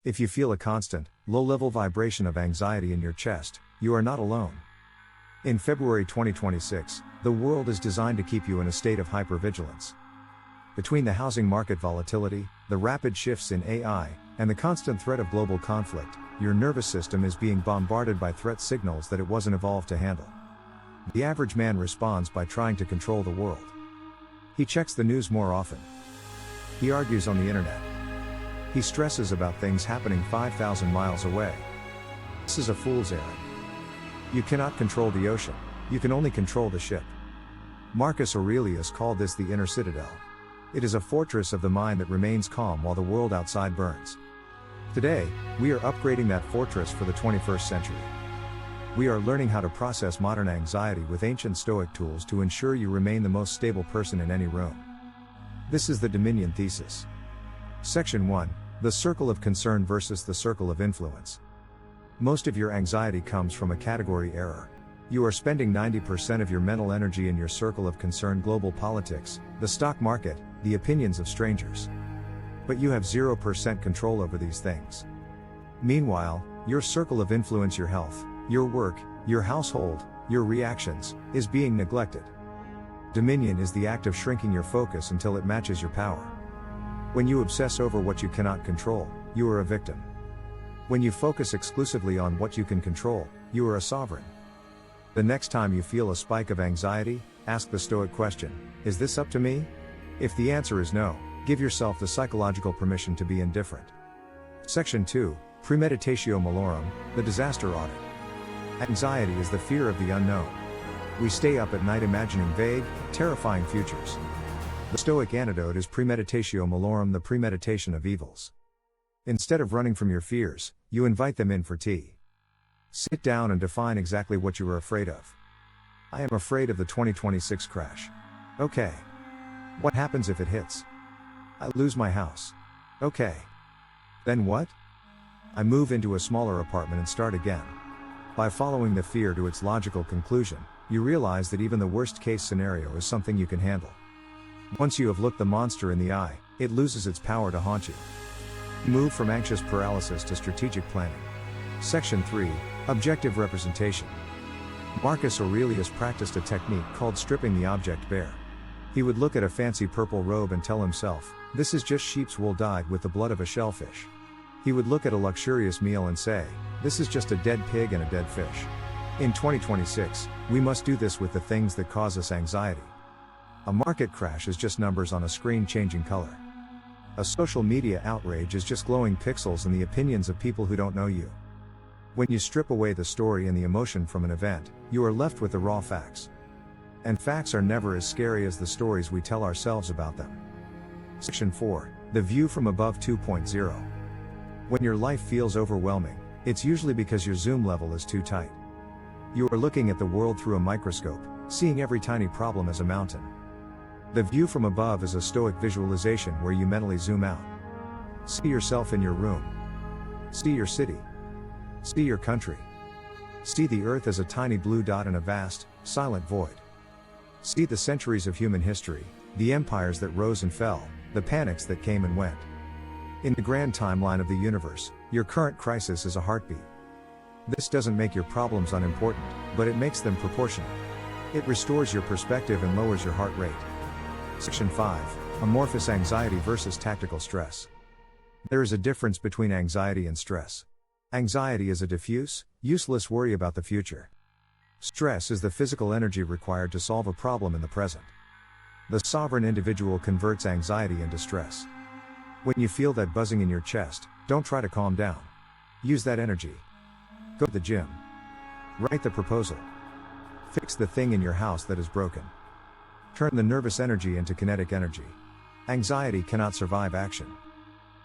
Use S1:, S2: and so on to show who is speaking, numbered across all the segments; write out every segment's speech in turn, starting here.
S1: If you feel a constant, low-level vibration of anxiety in your chest, you are not alone. In February 2026, the world is designed to keep you in a state of hypervigilance. Between the housing market volatility, the rapid shifts in AI, and the constant threat of global conflict, your nervous system is being bombarded by threat signals that it wasn't evolved to handle. The average man responds by trying to control the world. He checks the news more often. He argues on the internet. He stresses about things happening 5,000 miles away. This is a fool's errand. You cannot control the ocean, you can only control the ship. Marcus Aurelius called this the Inner Citadel. It is a fortress of the mind that remains calm while the world outside burns. Today, we are upgrading that fortress for the 21st century. We are learning how to process modern anxiety with ancient Stoic tools to ensure you remain the most stable person in any room. This is the Dominion Thesis. Section 1, the circle of concern versus the circle of influence. Most of your anxiety comes from a category error. You are spending 90% of your mental energy in your circle of concern: global politics, the stock market, the opinions of strangers. But you have 0% control over these things. Meanwhile, your circle of influence, your health, your work, your household, your reactions, is being neglected. Dominion is the act of shrinking your focus until it matches your power. When you obsess over what you cannot control, you are a victim. When you focus exclusively on what you can control, you are a sovereign. The next time you feel a spike of anxiety, ask the Stoic question: is this up to me? If the answer is no, give yourself the psychological permission to be indifferent. Section 2, Premeditatio Malorum, the disaster audit. Anxiety is the fear of the unknown. We stay up at night imagining vague, terrifying futures. The Stoic antidote is premeditatio malorum, the premeditation of evils. Instead of running from your fears, you invite them in for tea. Sit down and define exactly what you are afraid of. I am afraid of the 2026 crash. Okay. What happens if it hits? I lose my house. Okay. Then what? I move into a smaller apartment and start again. By following the fear to its logical conclusion, you realize that even the worst-case scenario is something you can handle. Once you have looked the monster in the eye, it loses its power to haunt you. Move from anxious paralysis to strategic planning. Section 3, Objective Representation. Marcus Aurelius practiced a technique called stripping the object bare. He would look at a fancy purple robe and tell himself, "This is just sheep's wool dyed with the blood of a shellfish." He would look at a luxurious meal and say, "This is just a dead pig and a dead fish." In 2026, we must do this with the things that cause us anxiety. A market crash is just numbers on a screen changing color. A social media outrage is just glowing pixels and the opinions of people who don't know you. When you strip away the story and the emotion from an event, you are left with the raw facts. And facts are never as scary as the stories we tell ourselves about them. Section 4, The View from Above 2.0. When your life feels overwhelming, it's usually because your zoom level is too tight. You are looking at the world through a microscope, seeing every tiny problem as a mountain. The view from above is a Stoic visualization where you mentally zoom out. See yourself in your room. See your city. See your country. See the earth as a tiny blue dot in a vast, silent void. See the centuries of human history, the empires that rose and fell, the panics that came and went. In the grand timeline of the universe, your current crisis is a heartbeat. This doesn't make your problems unimportant, but it makes them proportional. It restores your perspective and lowers your heart rate. Section 5, Amorphous Anxiety versus Tactical Stress. There is a difference between anxiety and stress. Anxiety is a diffuse, useless worry about the future. Stress is the physical energy required to solve a problem in the present. The sovereign individual converts anxiety into stress. When you feel that buzzing in your chest, don't try to calm down. Use that energy. Go to the gym. Write the proposal. Fix the thing in your house that is broken. Turn the nervous energy into kinetic energy. Anxiety cannot survive action.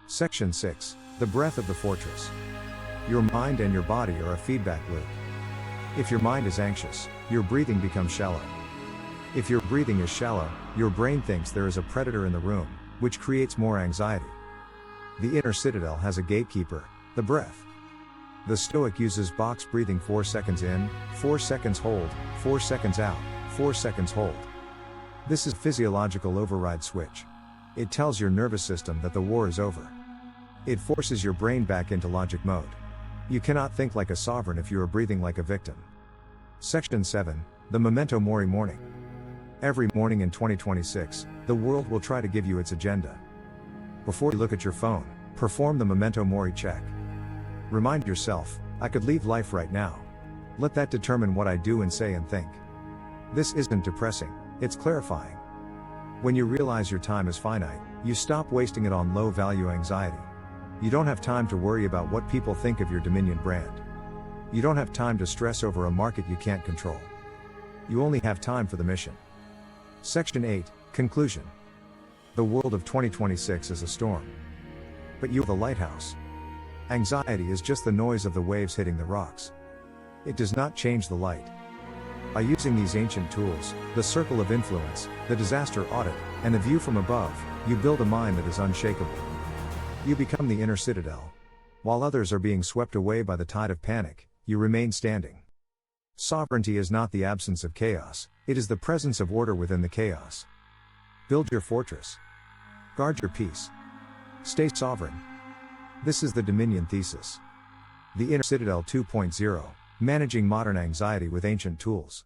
S1: Section 6, The Breath of the Fortress. Your mind and your body are a feedback loop. If your mind is anxious, your breathing becomes shallow. If your breathing is shallow, your brain thinks there is a predator in the room, which creates more anxiety. The Inner Citadel has a gatekeeper, the breath. The Stoic uses box breathing: 4 seconds in, 4 seconds hold, 4 seconds out, 4 seconds hold. This is physiological override switch. It tells your nervous system that the war is over. It forces your brain back into logic mode. You cannot think like a sovereign if you are breathing like a victim. Section 7, the Memento Mori morning. Every morning in 2026, the world will try to give you its agenda. Before you look at your phone, perform the Memento Mori check. Remind yourself, I could leave life right now. Let that determine what I do and say and think. This isn't depressing, it's clarifying. When you realize your time is finite, you stop wasting it on low-value anxiety. You don't have time to worry about what people think of your Dominion brand. You don't have time to stress over a market you can't control. You only have time for the mission. Section 8, Conclusion. The world of 2026 is a storm. But you are the lighthouse. Anxiety is just the noise of the waves hitting the rocks. It does not change the light. By using these ancient tools, the circle of influence, the disaster audit, and the view from above, you build a mind that is unshakable. You become the inner citadel. While others are being swept away by the tide of panic, you remain standing. Sovereignty is not the absence of chaos, it is the presence of order within the chaos. Build your fortress. Guard your peace. Stay sovereign. This is the Dominion Thesis. The Inner Citadel 2.0, managing modern anxiety with ancient tools.